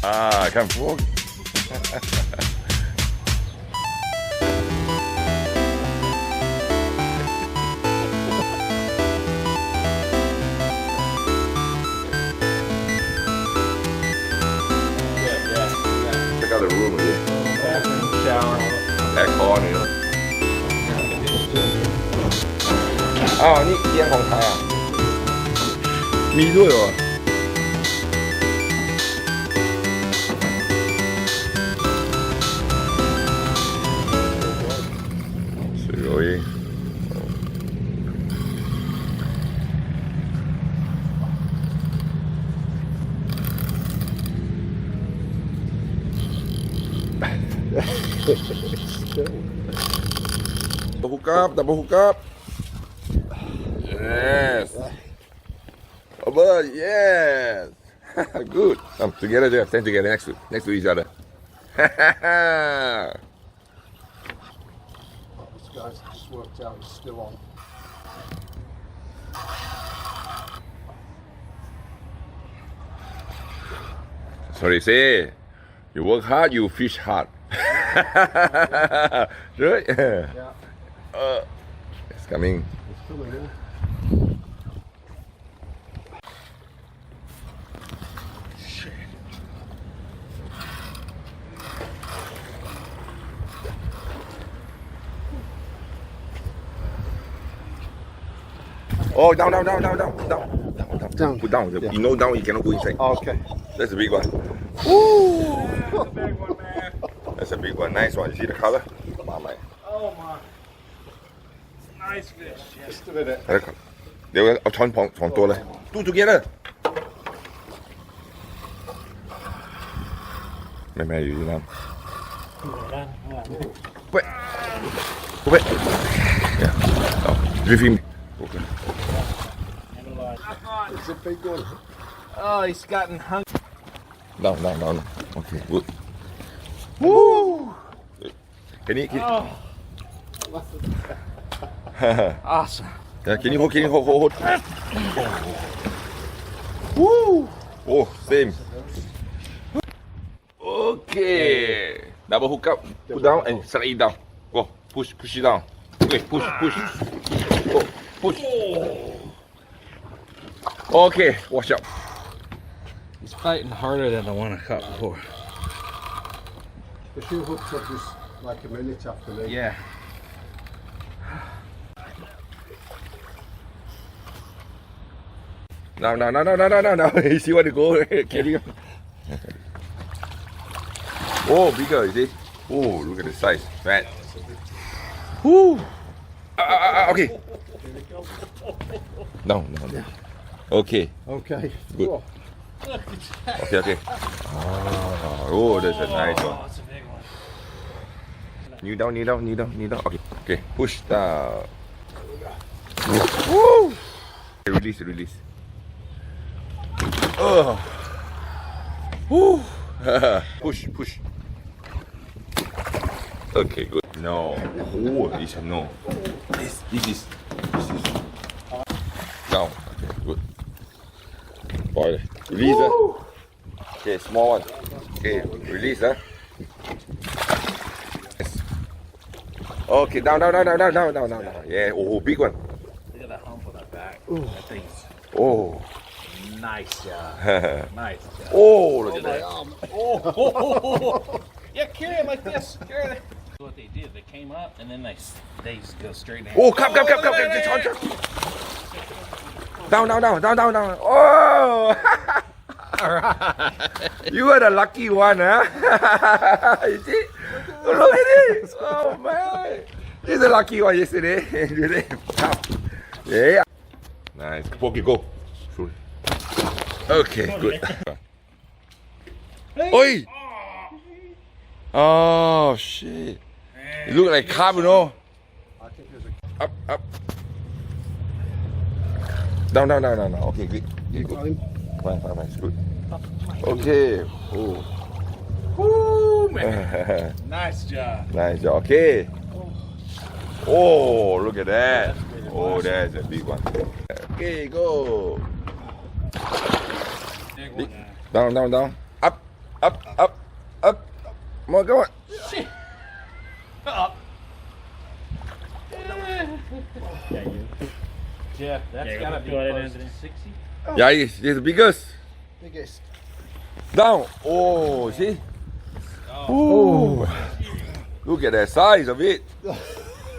Come forward. Check out the room here. Bathroom, shower. Aircon นี่อ้าวนี่เตียงของไทยอ่ะมีด้วยเหรอสวยdouble hook up yes over yes good together there stand together next to each other This guy's just worked out, he's still on. sorry say you work hard you fish hard right Yeah. it's coming It's coming in. oh down put down Yeah. you know down you cannot go inside Okay. that's a big one That's a big one, man. that's a big one nice one you see the colorมาใหม่ Oh my. Nice fish. Yes. Just a minute. เดี๋ยวเอาช้อนสองตัวเลยตู้จุกเย็นเลยแม่อยู่ที่น้ำเว้ยเว้ยเนี่ยเอารีฟิล์มโอเค It's a big one. Oh, he's gotten hungry. down okay good woo can you Oh, awesome. can you hold woo oh same okay double hook up put down and slide it down go push it down okay push go push okay watch out He's fighting harder than the one I caught before. The shoe hook took us like a minute after me. Yeah. no you see where to go carry on oh bigger you see oh look at the size fat woo okay down okay Okay. Good. Whoa. okay oh that's a nice one Oh, it's a big one. knee down okay push down woo release oh woo push okay good no oh this no this is down okay good boy release okay small one okay release yes. Okay down yeah oh big one Look at that hump on that back. That thing's oh nice job. Nice job. oh look at that Oh. Yeah, carry it like this. Carry it. What they did, they came up and then they just go straight down. oh come down oh All right. you are the lucky one huh you see look at it oh man you're the lucky one yesterday today yeah nice okay go okay good oi oh shit you look like carp you know I think there's a up down okay good fine. fine it's good okay oh Woo, man. Nice job. nice job okay oh look at that oh that's a big one okay go Big one now. down up up, up, up. Come on, come on. Shit. Up. Yeah, you. Jeff, that's Yeah, gotta go be ahead, close Anthony. to 60. Yeah, it's the biggest. Biggest. Down. Oh, see? Oh. Look at the size of it.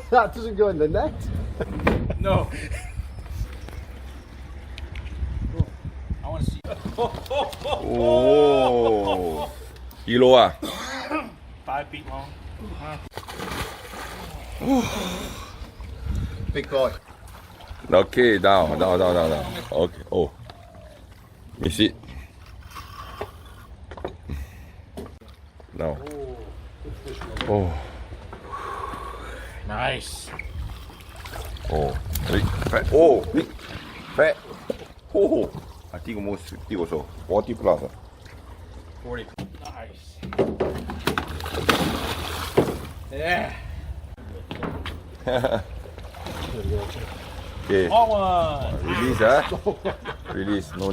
That doesn't go in the net. No. I want to see. Oh. Kilo ah. 5 feet long. Big boy. Okay, down. Okay. Oh. You see? Now. Oh. Nice. Oh. Big, fat. Oh, big, fat. Oh. I think almost 50 or so. 40 plus. 40. Nice. Yeah. Okay. All one. Release, huh? Release. No.